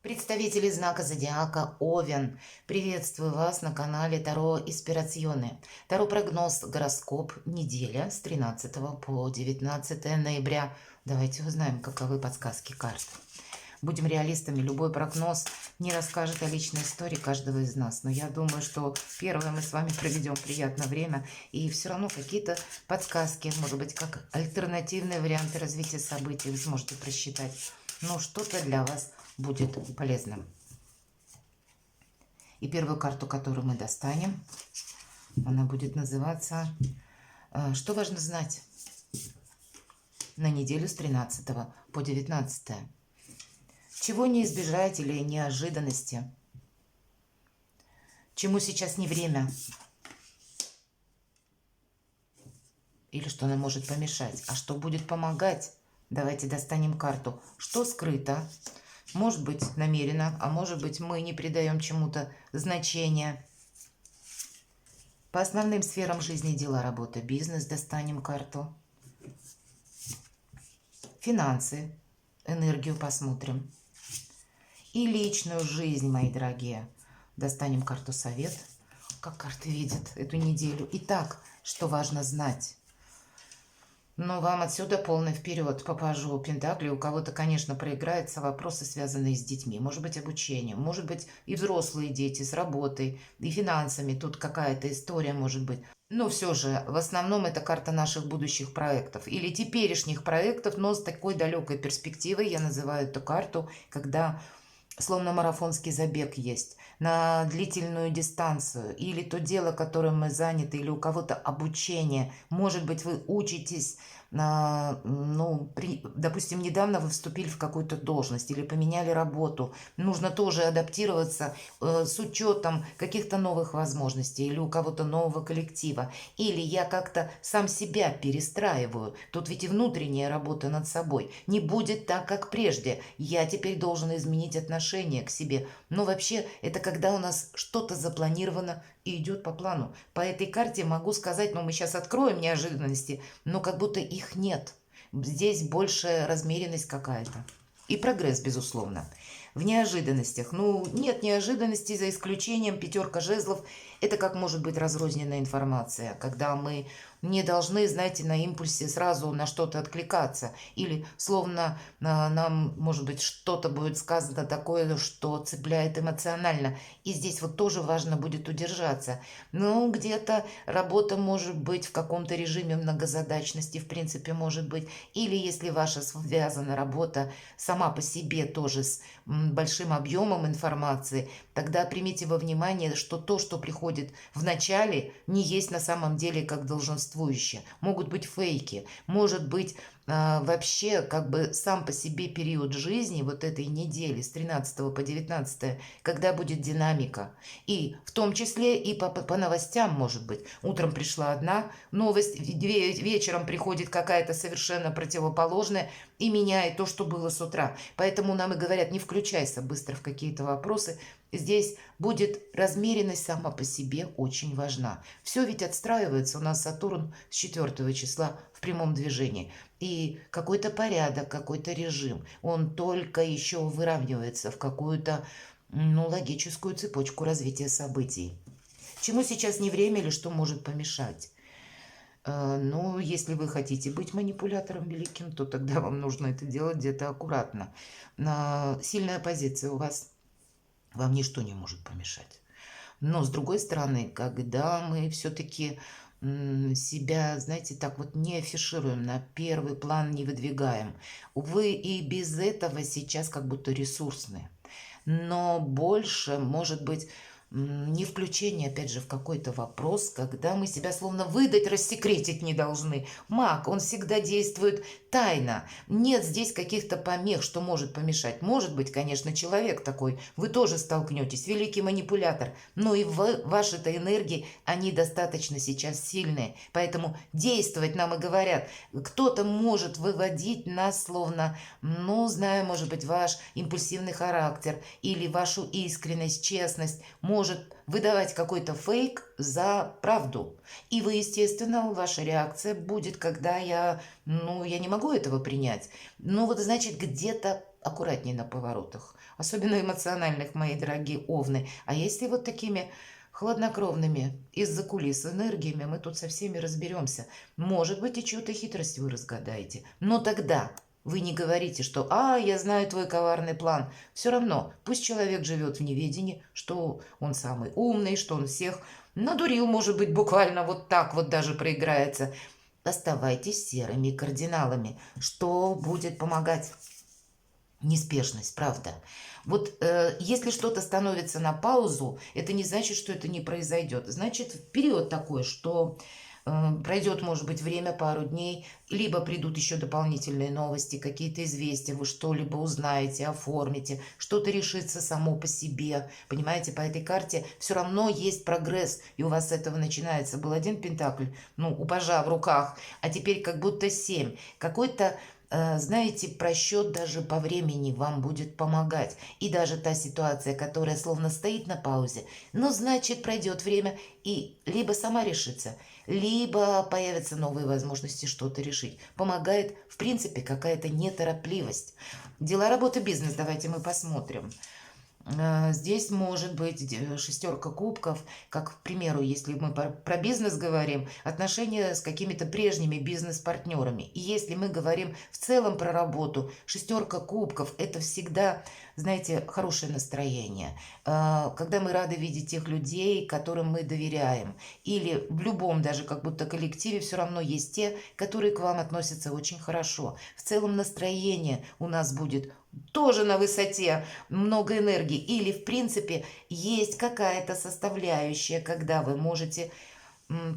Представители знака зодиака Овен, приветствую вас на канале Таро Испирационе. Таро прогноз гороскоп неделя с 13 по 19 ноября. Давайте узнаем, каковы подсказки карт. Будем реалистами, любой прогноз не расскажет о личной истории каждого из нас. Но я думаю, что первое мы с вами проведем приятное время. И все равно какие-то подсказки, может быть, как альтернативные варианты развития событий вы сможете просчитать. Но что-то для вас будет полезным. И первую карту, которую мы достанем, она будет называться «Что важно знать?» на неделю с 13 по 19. Чего не избежать или неожиданности? Чему сейчас не время? Или что нам может помешать? А что будет помогать? Давайте достанем карту. Что скрыто? Может быть, намеренно, а может быть, мы не придаем чему-то значения. По основным сферам жизни, дела, работа, бизнес достанем карту. Финансы, энергию посмотрим. И личную жизнь, мои дорогие. Достанем карту совет, как карты видят эту неделю. Итак, что важно знать? Но вам отсюда полный вперед по пажу Пентаклей. У кого-то, конечно, проиграются вопросы, связанные с детьми. Может быть, обучением. Может быть, и взрослые дети с работой, и финансами. Тут какая-то история может быть. Но все же, в основном, это карта наших будущих проектов. Или теперешних проектов, но с такой далекой перспективой. Я называю эту карту, когда словно марафонский забег есть на длительную дистанцию, или то дело, которым мы заняты, или у кого-то обучение. Может быть, вы учитесь, допустим, недавно вы вступили в какую-то должность или поменяли работу. Нужно тоже адаптироваться с учетом каких-то новых возможностей или у кого-то нового коллектива. Или я как-то сам себя перестраиваю. Тут ведь и внутренняя работа над собой. Не будет так, как прежде. Я теперь должен изменить отношение к себе. Но вообще это когда у нас что-то запланировано и идет по плану. По этой карте могу сказать, мы сейчас откроем неожиданности, но как будто их нет. Здесь больше размеренность какая-то. И прогресс, безусловно. В неожиданностях. Нет неожиданностей, за исключением пятерка жезлов. Это как может быть разрозненная информация, когда мы не должны, знаете, на импульсе сразу на что-то откликаться. Или словно нам, может быть, что-то будет сказано такое, что цепляет эмоционально. И здесь вот тоже важно будет удержаться. Где-то работа может быть в каком-то режиме многозадачности, в принципе, может быть. Или если ваша связана работа сама по себе тоже с большим объемом информации, тогда примите во внимание, что то, что приходит в начале, не есть на самом деле как долженствующее. Могут быть фейки, может быть вообще как бы сам по себе период жизни вот этой недели с 13 по 19, когда будет динамика. И в том числе и по новостям, может быть. Утром пришла одна новость, вечером приходит какая-то совершенно противоположная и меняет то, что было с утра. Поэтому нам и говорят, не включайся быстро в какие-то вопросы. Здесь будет размеренность сама по себе очень важна. Все ведь отстраивается. У нас Сатурн с 4 числа в прямом движении. И какой-то порядок, какой-то режим, он только еще выравнивается в какую-то логическую цепочку развития событий. Чему сейчас не время или что может помешать? Если вы хотите быть манипулятором великим, то тогда вам нужно это делать где-то аккуратно. Сильная позиция у вас, вам ничто не может помешать. Но с другой стороны, когда мы все-таки себя, знаете, так вот не афишируем, на первый план не выдвигаем, вы и без этого сейчас как будто ресурсные. Но больше, может быть, не включение, опять же, в какой-то вопрос, когда мы себя словно выдать, рассекретить не должны. Маг, он всегда действует тайно. Нет здесь каких-то помех, что может помешать. Может быть, конечно, человек такой, вы тоже столкнетесь, великий манипулятор, но и ваши-то энергии, они достаточно сейчас сильные. Поэтому действовать нам и говорят. Кто-то может выводить нас словно, зная, может быть, ваш импульсивный характер или вашу искренность, честность, может выдавать какой-то фейк за правду. И вы, естественно, ваша реакция будет, когда я не могу этого принять. Значит, где-то аккуратнее на поворотах. особенно эмоциональных, мои дорогие овны. А если вот такими хладнокровными из-за кулис энергиями, мы тут со всеми разберемся. Может быть, и чью-то хитрость вы разгадаете. Но тогда вы не говорите, что я знаю твой коварный план». Все равно, пусть человек живет в неведении, что он самый умный, что он всех надурил, может быть, буквально вот так вот даже проиграется. Оставайтесь серыми кардиналами. Что будет помогать? Неспешность, правда. Вот если что-то становится на паузу, это не значит, что это не произойдет. Значит, период такой, что пройдет, может быть, время, пару дней, либо придут еще дополнительные новости, какие-то известия, вы что-либо узнаете, оформите, что-то решится само по себе. Понимаете, по этой карте все равно есть прогресс, и у вас с этого начинается. Был один пентакль, у пажа в руках, а теперь как будто 7. Какой-то знаете, просчет даже по времени вам будет помогать. И даже та ситуация, которая словно стоит на паузе, но значит пройдет время и либо сама решится, либо появятся новые возможности что-то решить. Помогает, в принципе, какая-то неторопливость. Дела, работа, бизнес, давайте мы посмотрим. Здесь может быть шестерка кубков, как, к примеру, если мы про бизнес говорим, отношения с какими-то прежними бизнес-партнерами. И если мы говорим в целом про работу, шестерка кубков – это всегда, знаете, хорошее настроение. Когда мы рады видеть тех людей, которым мы доверяем. Или в любом даже как будто коллективе все равно есть те, которые к вам относятся очень хорошо. В целом настроение у нас будет тоже на высоте, много энергии. Или, в принципе, есть какая-то составляющая, когда вы можете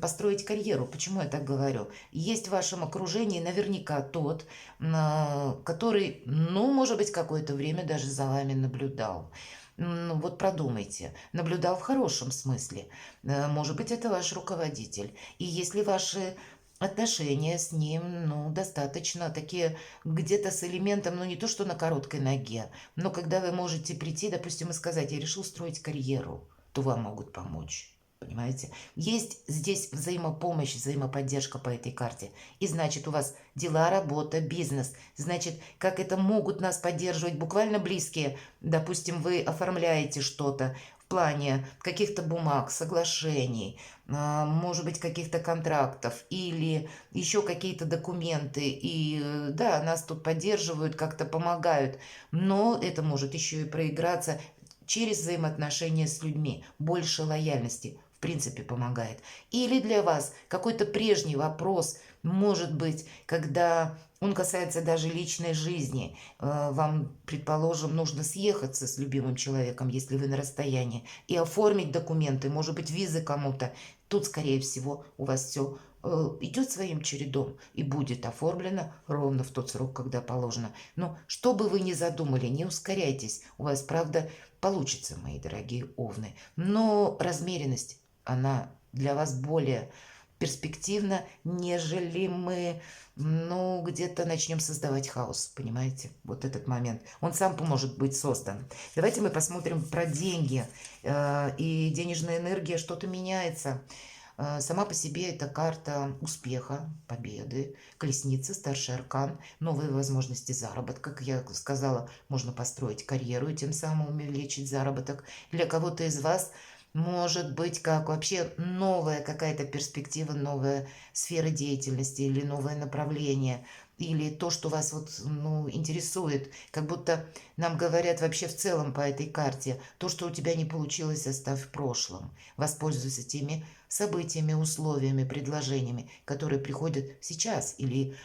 построить карьеру. Почему я так говорю? Есть в вашем окружении наверняка тот, который, может быть, какое-то время даже за вами наблюдал. Вот продумайте. Наблюдал в хорошем смысле. Может быть, это ваш руководитель. И если ваши отношения с ним, достаточно такие, где-то с элементом, не то что на короткой ноге, но когда вы можете прийти, допустим, и сказать: я решил строить карьеру, то вам могут помочь. Понимаете? Есть здесь взаимопомощь, взаимоподдержка по этой карте. И значит, у вас дела, работа, бизнес. Значит, как это могут нас поддерживать буквально близкие. Допустим, вы оформляете что-то в плане каких-то бумаг, соглашений, может быть, каких-то контрактов или еще какие-то документы. И да, нас тут поддерживают, как-то помогают. Но это может еще и проиграться через взаимоотношения с людьми. Больше лояльности, в принципе, помогает. Или для вас какой-то прежний вопрос, может быть, когда он касается даже личной жизни. Вам, предположим, нужно съехаться с любимым человеком, если вы на расстоянии, и оформить документы, может быть, визы кому-то. Тут, скорее всего, у вас все идет своим чередом и будет оформлено ровно в тот срок, когда положено. Но что бы вы ни задумали, не ускоряйтесь. У вас, правда, получится, мои дорогие овны. Но размеренность, она для вас более перспективна, нежели мы, где-то начнем создавать хаос, понимаете? Вот этот момент. Он сам может быть создан. Давайте мы посмотрим про деньги. И денежная энергия, что-то меняется. Сама по себе это карта успеха, победы, колесница, старший аркан, новые возможности заработка. Как я сказала, можно построить карьеру и тем самым увеличить заработок. Для кого-то из вас может быть как вообще новая какая-то перспектива, новая сфера деятельности или новое направление. Или то, что вас интересует, как будто нам говорят вообще в целом по этой карте: то, что у тебя не получилось, оставь в прошлом. Воспользуйся теми событиями, условиями, предложениями, которые приходят сейчас или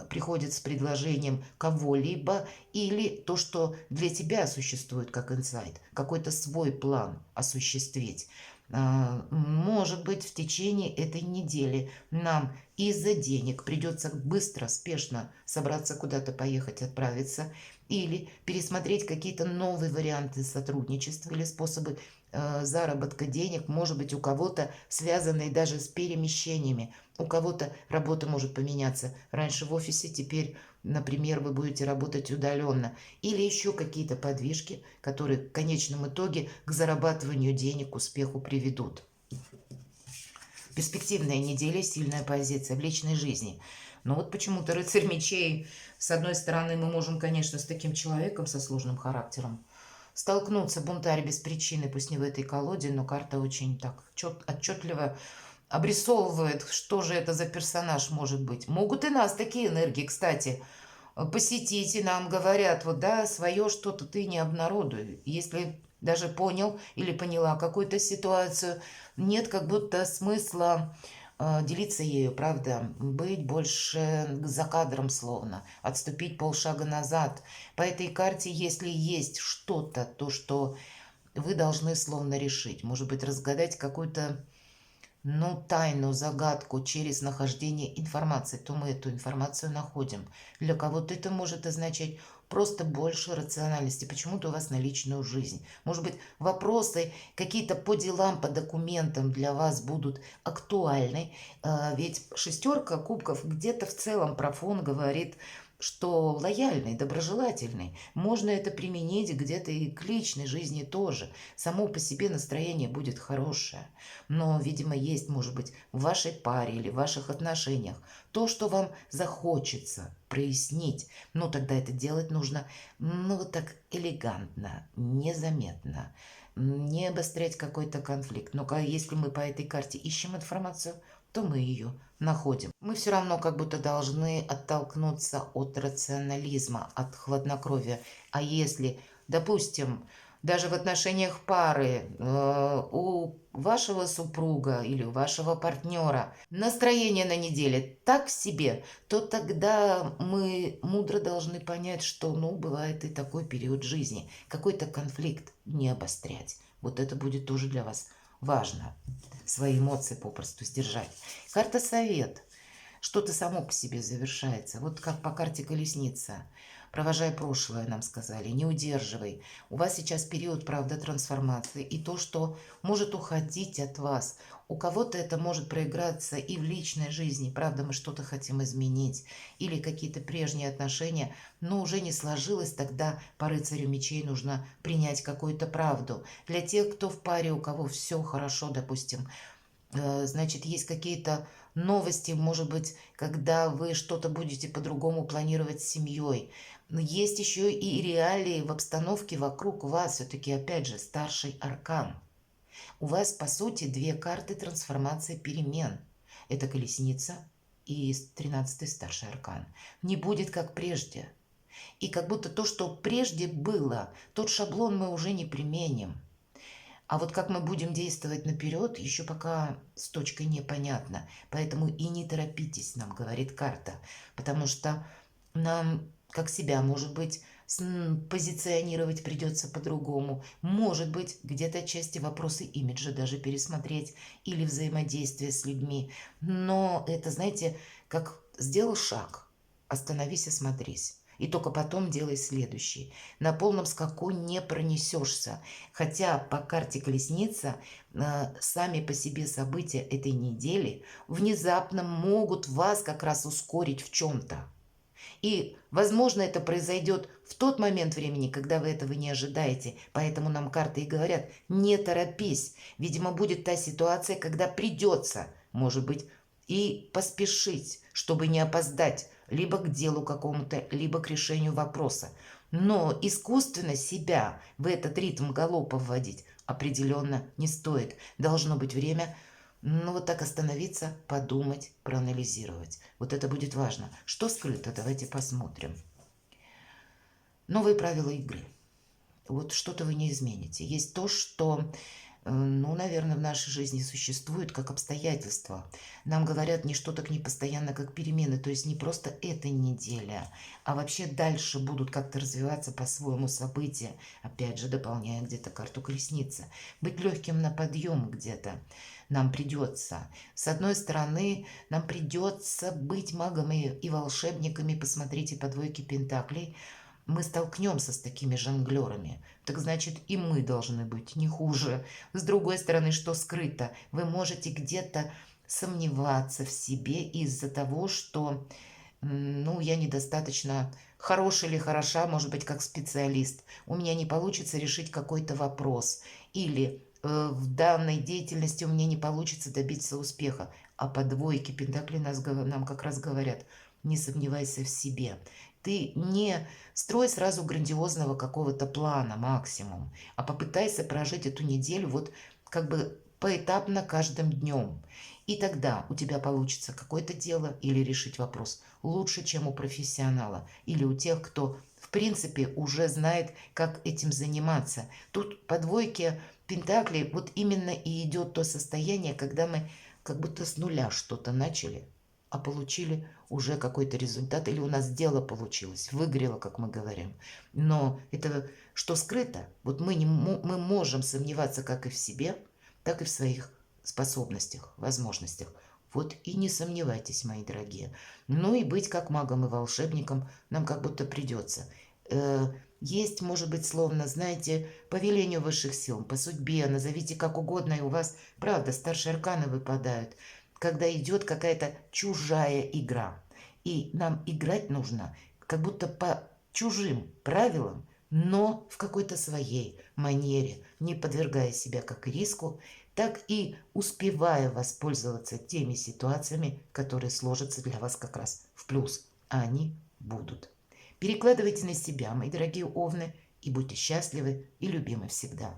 приходят с предложением кого-либо, или то, что для тебя существует как инсайт, какой-то свой план осуществить. Может быть, в течение этой недели нам из-за денег придется быстро, спешно собраться куда-то, поехать, отправиться, или пересмотреть какие-то новые варианты сотрудничества или способы заработка денег, может быть, у кого-то связанные даже с перемещениями. У кого-то работа может поменяться. Раньше в офисе, теперь, например, вы будете работать удаленно. Или еще какие-то подвижки, которые в конечном итоге к зарабатыванию денег, к успеху приведут. Перспективная неделя, сильная позиция в личной жизни. Но вот почему-то рыцарь мечей, с одной стороны, мы можем, конечно, с таким человеком со сложным характером столкнуться, бунтарь без причины, пусть не в этой колоде, но карта очень так отчетливо обрисовывает, что же это за персонаж может быть. Могут и нас такие энергии, кстати, посетить, и нам говорят, вот да, свое что-то ты не обнародуй. Если даже понял или поняла какую-то ситуацию, нет как будто смысла делиться ею, правда, быть больше за кадром словно, отступить полшага назад. По этой карте, если есть что-то, то, что вы должны словно решить, может быть, разгадать какую-то, ну, тайну, загадку через нахождение информации, то мы эту информацию находим. Для кого-то это может означать просто больше рациональности почему-то у вас на личную жизнь. Может быть, вопросы какие-то по делам, по документам для вас будут актуальны. Ведь шестерка кубков где-то в целом про фон говорит, что лояльный, доброжелательный. Можно это применить где-то и к личной жизни тоже. Само по себе настроение будет хорошее. Но, видимо, есть, может быть, в вашей паре или в ваших отношениях то, что вам захочется прояснить. Но тогда это делать нужно, ну, вот так элегантно, незаметно. Не обострять какой-то конфликт. Но если мы по этой карте ищем информацию, то мы ее находим. Мы все равно как будто должны оттолкнуться от рационализма, от хладнокровия. А если, допустим, даже в отношениях пары у вашего супруга или у вашего партнера настроение на неделе так себе, то тогда мы мудро должны понять, что, ну, бывает и такой период жизни. Какой-то конфликт не обострять. Вот это будет тоже для вас важно. Свои эмоции попросту сдержать. Карта совет. Что-то само по себе завершается. Вот как по карте колесница. Провожай прошлое, нам сказали, не удерживай. У вас сейчас период, правда, трансформации. И то, что может уходить от вас. У кого-то это может проиграться и в личной жизни. Правда, мы что-то хотим изменить. Или какие-то прежние отношения, но уже не сложилось. Тогда по рыцарю мечей нужно принять какую-то правду. Для тех, кто в паре, у кого все хорошо, допустим, значит, есть какие-то новости, может быть, когда вы что-то будете по-другому планировать с семьей. Но есть еще и реалии в обстановке вокруг вас. Все-таки, опять же, старший аркан. У вас, по сути, две карты трансформации перемен. Это колесница и 13-й старший аркан. Не будет как прежде. И как будто то, что прежде было, тот шаблон мы уже не применим. А вот как мы будем действовать наперед, еще пока с точкой непонятно. Поэтому и не торопитесь, нам говорит карта. Потому что нам, как себя, может быть, позиционировать придется по-другому. Может быть, где-то отчасти вопросы имиджа даже пересмотреть или взаимодействие с людьми. Но это, знаете, как сделал шаг, остановись, осмотрись. И только потом делай следующий. На полном скаку не пронесешься. Хотя по карте колесница сами по себе события этой недели внезапно могут вас как раз ускорить в чем-то. И, возможно, это произойдет в тот момент времени, когда вы этого не ожидаете. Поэтому нам карты и говорят, не торопись. Видимо, будет та ситуация, когда придется, может быть, и поспешить, чтобы не опоздать либо к делу какому-то, либо к решению вопроса. Но искусственно себя в этот ритм галопа вводить определенно не стоит. Должно быть время, ну, вот так остановиться, подумать, проанализировать. Вот это будет важно. Что скрыто? Давайте посмотрим. Новые правила игры. Вот что-то вы не измените. Есть то, что, ну, наверное, в нашей жизни существует как обстоятельства. Нам говорят не что так не постоянно, как перемены. То есть не просто эта неделя, а вообще дальше будут как-то развиваться по-своему события. Опять же, дополняя где-то карту колесницы. Быть легким на подъем где-то нам придется. С одной стороны, нам придется быть магами и волшебниками. Посмотрите по двойке пентаклей. Мы столкнемся с такими жонглерами. Так значит, и мы должны быть не хуже. С другой стороны, что скрыто? Вы можете где-то сомневаться в себе из-за того, что, ну, я недостаточно хорош или хороша, может быть, как специалист. У меня не получится решить какой-то вопрос. Или в данной деятельности у меня не получится добиться успеха. А по двойке пентаклей нам как раз говорят, не сомневайся в себе. Ты не строй сразу грандиозного какого-то плана максимум, а попытайся прожить эту неделю вот как бы поэтапно каждым днем. И тогда у тебя получится какое-то дело или решить вопрос лучше, чем у профессионала, или у тех, кто в принципе уже знает, как этим заниматься. Тут по двойке пентаклей вот именно и идет то состояние, когда мы как будто с нуля что-то начали, а получили уже какой-то результат, или у нас дело получилось, выгорело, как мы говорим. Но это что скрыто? Вот мы можем сомневаться как и в себе, так и в своих способностях, возможностях. Вот и не сомневайтесь, мои дорогие. Ну и быть как магом и волшебником нам как будто придется. Есть, может быть, словно, знаете, по велению высших сил, по судьбе, назовите как угодно, и у вас, правда, старшие арканы выпадают, когда идет какая-то чужая игра. И нам играть нужно как будто по чужим правилам, но в какой-то своей манере, не подвергая себя как риску, так и успевая воспользоваться теми ситуациями, которые сложатся для вас как раз в плюс, а они будут. Перекладывайте на себя, мои дорогие овны, и будьте счастливы и любимы всегда.